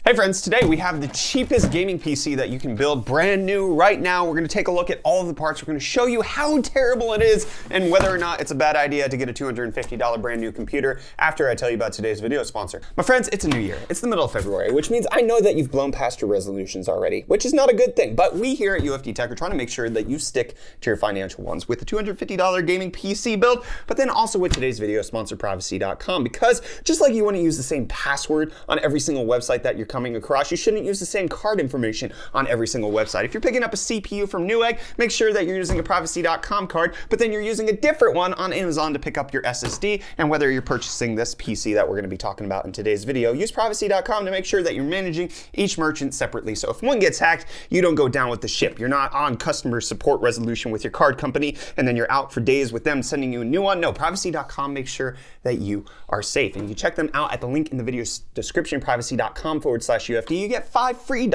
Hey friends, today we have the cheapest gaming PC that you can build brand new right now. We're gonna take a look at all of the parts. We're gonna show you how terrible it is and whether or not it's a bad idea to get a $250 brand new computer after I tell you about today's video sponsor. My friends, it's a new year. It's the middle of February, which means I know that you've blown past your resolutions already, which is not a good thing. But we here at UFD Tech are trying to make sure that you stick to your financial ones with the $250 gaming PC build, but then also with today's video sponsor, privacy.com, because just like you wanna use the same password on every single website that you're coming across, you shouldn't use the same card information on every single website. If you're picking up a CPU from Newegg, make sure that you're using a privacy.com card, but then you're using a different one on Amazon to pick up your SSD. And whether you're purchasing this PC that we're going to be talking about in today's video, use privacy.com to make sure that you're managing each merchant separately. So if one gets hacked, you don't go down with the ship. You're not on customer support resolution with your card company and then you're out for days with them sending you a new one. No, privacy.com makes sure that you are safe. And you can check them out at the link in the video description, privacy.com/UFD. You get $5 free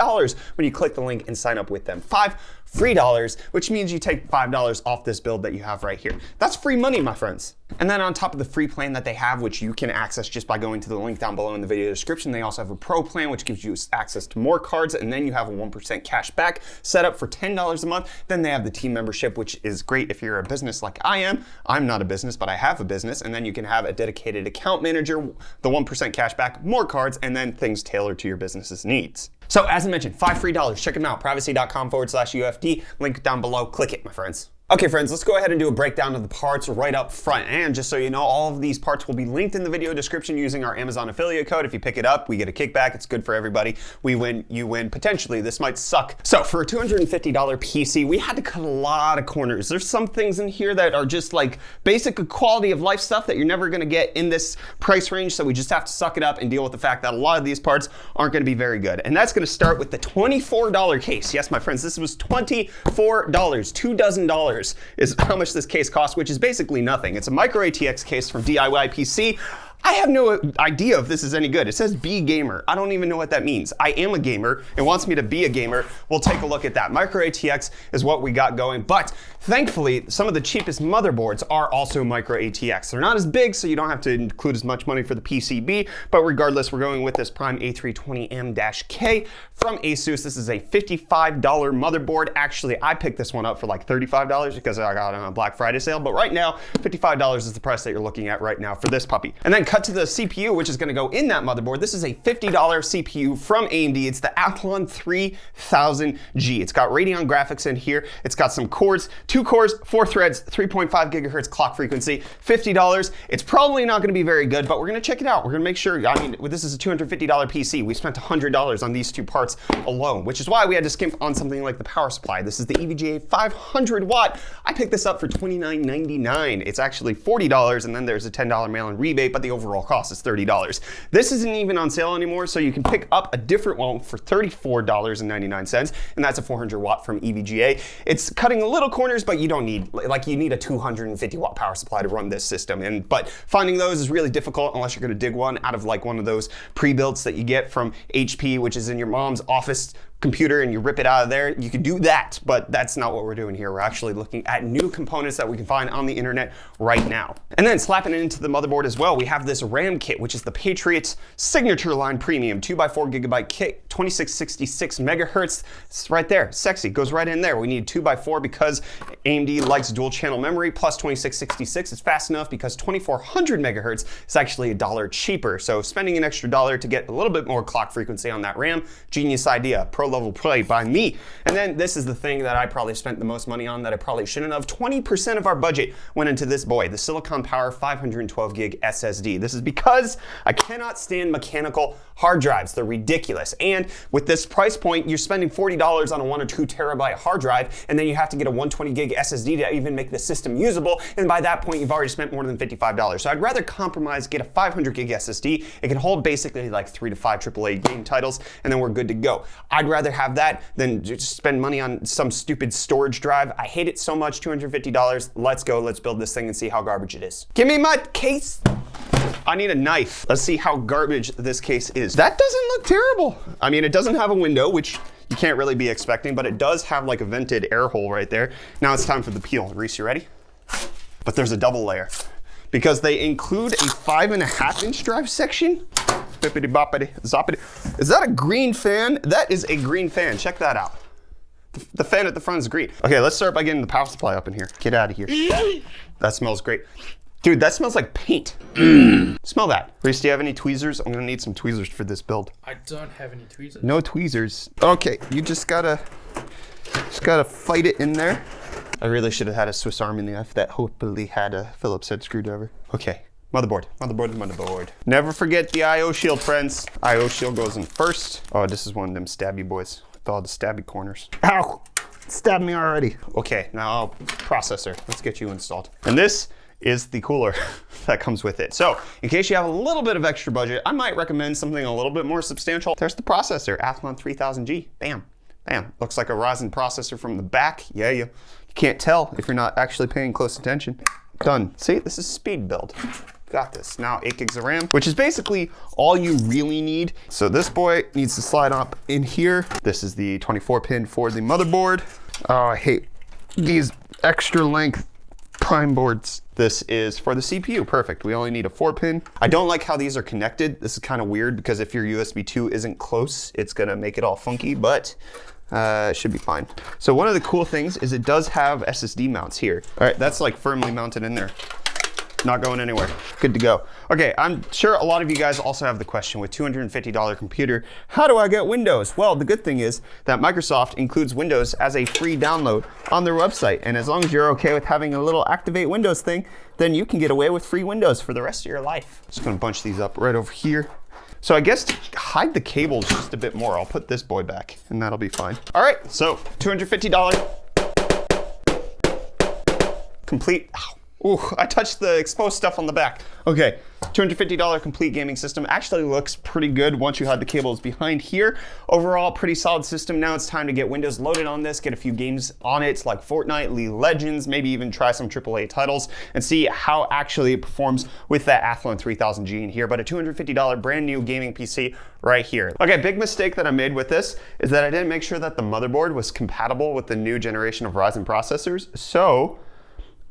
when you click the link and sign up with them. $5 free, which means you take $5 off this build that you have right here. That's free money, my friends. And then on top of the free plan that they have, which you can access just by going to the link down below in the video description, they also have a pro plan, which gives you access to more cards, and then you have a 1% cash back set up for $10 a month. Then they have the team membership, which is great if you're a business like I am. I'm not a business, but I have a business, and then you can have a dedicated account manager, the 1% cash back, more cards, and then things tailored to your business's needs. So as I mentioned, $5 free. Check them out, privacy.com/UFD. Link down below. Click it, my friends. Okay friends, let's go ahead and do a breakdown of the parts right up front. And just so you know, all of these parts will be linked in the video description using our Amazon affiliate code. If you pick it up, we get a kickback. It's good for everybody. We win, you win. Potentially, this might suck. So for a $250 PC, we had to cut a lot of corners. There's some things in here that are just like basic quality of life stuff that you're never gonna get in this price range. So we just have to suck it up and deal with the fact that a lot of these parts aren't gonna be very good. And that's gonna start with the $24 case. Yes, my friends, this was $24, 2 dozen dollars is how much this case costs, which is basically nothing. It's a micro ATX case from DIY PC. I have no idea if this is any good. It says be gamer. I don't even know what that means. I am a gamer. It wants me to be a gamer. We'll take a look at that. Micro ATX is what we got going, but thankfully, some of the cheapest motherboards are also micro ATX. They're not as big, so you don't have to include as much money for the PCB, but regardless, we're going with this Prime A320M-K from Asus. This is a $55 motherboard. Actually, I picked this one up for like $35 because I got it on a Black Friday sale, but right now, $55 is the price that you're looking at right now for this puppy. And then cut to the CPU, which is gonna go in that motherboard. This is a $50 CPU from AMD. It's the Catlin 3000G. It's got Radeon graphics in here. It's got some cores, 2 cores, 4 threads, 3.5 gigahertz clock frequency, $50. It's probably not gonna be very good, but we're gonna check it out. We're gonna make sure, I mean, this is a $250 PC. We spent $100 on these 2 parts alone, which is why we had to skimp on something like the power supply. This is the EVGA 500 watt. I picked this up for $29.99. It's actually $40, and then there's a $10 mail-in rebate, but the overall cost is $30. This isn't even on sale anymore, so you can pick up a different one for $34.99, and that's a 400 watt from EVGA. It's cutting a little corners, but you don't need, like, you need a 250 watt power supply to run this system. But finding those is really difficult unless you're gonna dig one out of like one of those pre-builts that you get from HP, which is in your mom's office computer and you rip it out of there. You can do that, but that's not what we're doing here. We're actually looking at new components that we can find on the internet right now. And then slapping it into the motherboard as well, we have this RAM kit, which is the Patriot's Signature Line Premium 2x4 gigabyte kit, 2666 megahertz. It's right there, sexy, goes right in there. We need 2x4 because AMD likes dual channel memory, plus 2666 is fast enough because 2400 megahertz is actually $1 cheaper. So spending an extra $1 to get a little bit more clock frequency on that RAM, genius idea. Pro level play by me. And then this is the thing that I probably spent the most money on that I probably shouldn't have. 20% of our budget went into this boy, the Silicon Power 512 gig SSD. This is because I cannot stand mechanical hard drives. They're ridiculous. And with this price point, you're spending $40 on a 1 or 2 terabyte hard drive, and then you have to get a 120 gig SSD to even make the system usable. And by that point, you've already spent more than $55. So I'd rather compromise, get a 500 gig SSD. It can hold basically like 3 to 5 AAA game titles, and then we're good to go. I'd rather have that than just spend money on some stupid storage drive. I hate it so much, $250. Let's go, let's build this thing and see how garbage it is. Give me my case. I need a knife. Let's see how garbage this case is. That doesn't look terrible. I mean, it doesn't have a window, which you can't really be expecting, but it does have like a vented air hole right there. Now it's time for the peel. Reece, you ready? But there's a double layer because they include a 5.5-inch drive section. bippity boppity zoppity. Is that a green fan? That is a green fan. Check that out. The fan at the front is green. Okay, let's start by getting the power supply up in here. Get out of here. That smells great. Dude, that smells like paint. Smell that. Reece, do you have any tweezers? I'm gonna need some tweezers for this build. I don't have any tweezers. No tweezers. Okay, you just gotta fight it in there. I really should have had a Swiss Army knife that hopefully had a Phillips head screwdriver. Okay, motherboard. Never forget the I/O shield, friends. I/O shield goes in first. Oh, this is one of them stabby boys with all the stabby corners. Ow! Stabbed me already. Okay, now processor. Let's get you installed. And this is the cooler that comes with it. So in case you have a little bit of extra budget, I might recommend something a little bit more substantial. There's the processor, Athlon 3000G. Bam, bam. Looks like a Ryzen processor from the back. Yeah, you can't tell if you're not actually paying close attention. Done. See, this is speed build. Got this. Now 8 gigs of RAM, which is basically all you really need. So this boy needs to slide up in here. This is the 24 pin for the motherboard. Oh, I hate these extra length prime boards. This is for the CPU. Perfect. We only need a 4 pin. I don't like how these are connected. This is kind of weird because if your USB 2 isn't close, it's gonna make it all funky, but it should be fine. So one of the cool things is it does have SSD mounts here. All right, that's like firmly mounted in there. Not going anywhere. Good to go. Okay, I'm sure a lot of you guys also have the question with $250 computer, how do I get Windows? Well, the good thing is that Microsoft includes Windows as a free download on their website. And as long as you're okay with having a little activate Windows thing, then you can get away with free Windows for the rest of your life. Just gonna bunch these up right over here. So I guess to hide the cables just a bit more, I'll put this boy back and that'll be fine. All right, so $250 complete. Ow. Ooh, I touched the exposed stuff on the back. Okay, $250 complete gaming system. Actually looks pretty good once you hide the cables behind here. Overall, pretty solid system. Now it's time to get Windows loaded on this, get a few games on it like Fortnite, League of Legends, maybe even try some AAA titles and see how actually it performs with that Athlon 3000G in here. But a $250 brand new gaming PC right here. Okay, big mistake that I made with this is that I didn't make sure that the motherboard was compatible with the new generation of Ryzen processors. So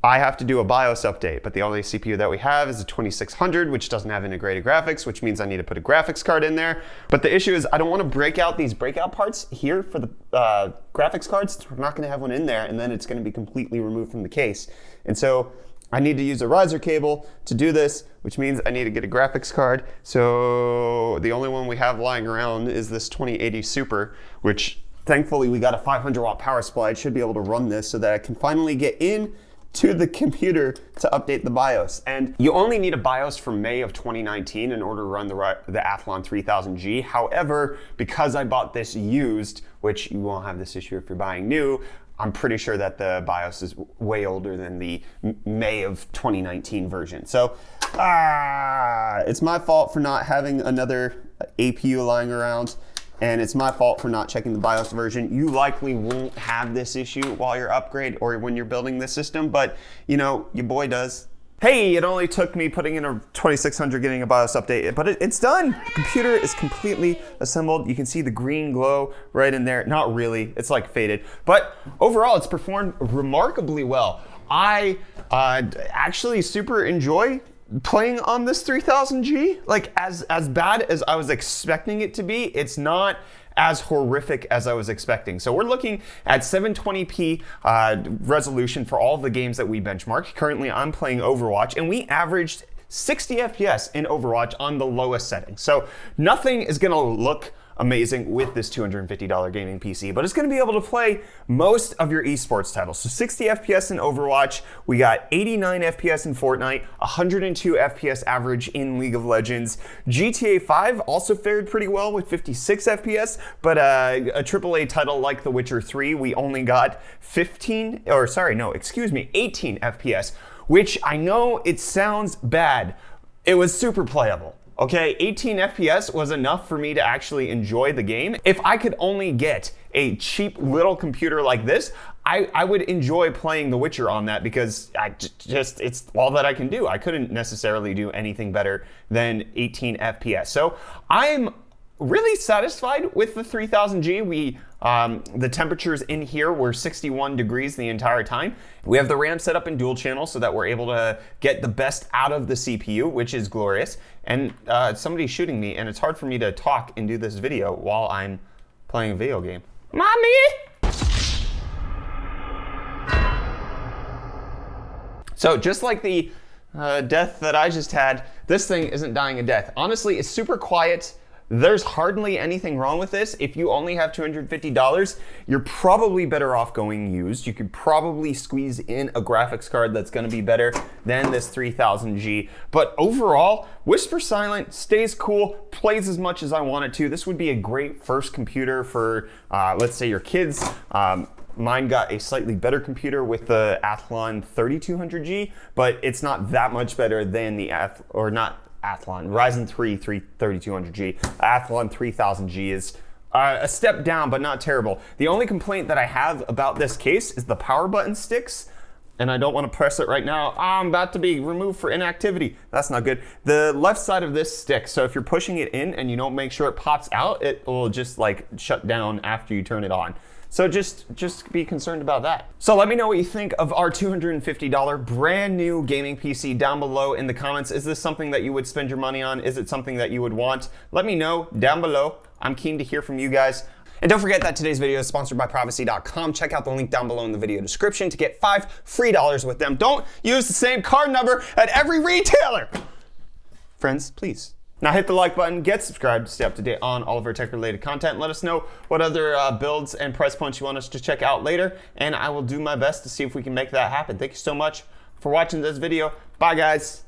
I have to do a BIOS update, but the only CPU that we have is a 2600, which doesn't have integrated graphics, which means I need to put a graphics card in there. But the issue is I don't want to break out these breakout parts here for the graphics cards. We're not going to have one in there, and then it's going to be completely removed from the case. And so I need to use a riser cable to do this, which means I need to get a graphics card. So the only one we have lying around is this 2080 Super, which thankfully we got a 500 watt power supply. I should be able to run this so that I can finally get in to the computer to update the BIOS. And you only need a BIOS from May of 2019 in order to run the Athlon 3000G. However, because I bought this used, which you won't have this issue if you're buying new, I'm pretty sure that the BIOS is way older than the May of 2019 version. So it's my fault for not having another APU lying around. And it's my fault for not checking the BIOS version. You likely won't have this issue while you're upgrade or when you're building this system, but you know, your boy does. Hey, it only took me putting in a 2600 getting a BIOS update, but it's done. The computer is completely assembled. You can see the green glow right in there. Not really, it's like faded, but overall it's performed remarkably well. I actually super enjoy playing on this 3000G. Like as bad as I was expecting it to be, it's not as horrific as I was expecting. So we're looking at 720p resolution for all of the games that we benchmark. Currently I'm playing Overwatch and we averaged 60 FPS in Overwatch on the lowest setting. So nothing is gonna look amazing with this $250 gaming PC, but it's gonna be able to play most of your esports titles. So 60 FPS in Overwatch, we got 89 FPS in Fortnite, 102 FPS average in League of Legends. GTA 5 also fared pretty well with 56 FPS, but a AAA title like The Witcher 3, we only got 18 FPS, which I know it sounds bad. It was super playable. Okay, 18 FPS was enough for me to actually enjoy the game. If I could only get a cheap little computer like this, I would enjoy playing The Witcher on that because it's all that I can do. I couldn't necessarily do anything better than 18 FPS. So I'm really satisfied with the 3000G. The temperatures in here were 61 degrees the entire time. We have the RAM set up in dual channel so that we're able to get the best out of the CPU, which is glorious. And somebody's shooting me, and it's hard for me to talk and do this video while I'm playing a video game. Mommy! So just like the death that I just had, this thing isn't dying a death. Honestly, it's super quiet. There's hardly anything wrong with this. If you only have $250, you're probably better off going used. You could probably squeeze in a graphics card that's gonna be better than this 3000G. But overall, Whisper Silent stays cool, plays as much as I want it to. This would be a great first computer for, let's say, your kids. Mine got a slightly better computer with the Athlon 3200G, but it's not that much better than the Ryzen 3 3200G. Athlon 3000G is a step down, but not terrible. The only complaint that I have about this case is the power button sticks, and I don't want to press it right now. I'm about to be removed for inactivity. That's not good. The left side of this sticks, so if you're pushing it in and you don't make sure it pops out, it will just like shut down after you turn it on. So just be concerned about that. So let me know what you think of our $250 brand new gaming PC down below in the comments. Is this something that you would spend your money on? Is it something that you would want? Let me know down below. I'm keen to hear from you guys. And don't forget that today's video is sponsored by Privacy.com. Check out the link down below in the video description to get $5 free with them. Don't use the same card number at every retailer. Friends, please. Now hit the like button, get subscribed to stay up to date on all of our tech related content. Let us know what other builds and price points you want us to check out later, and I will do my best to see if we can make that happen. Thank you so much for watching this video. Bye guys.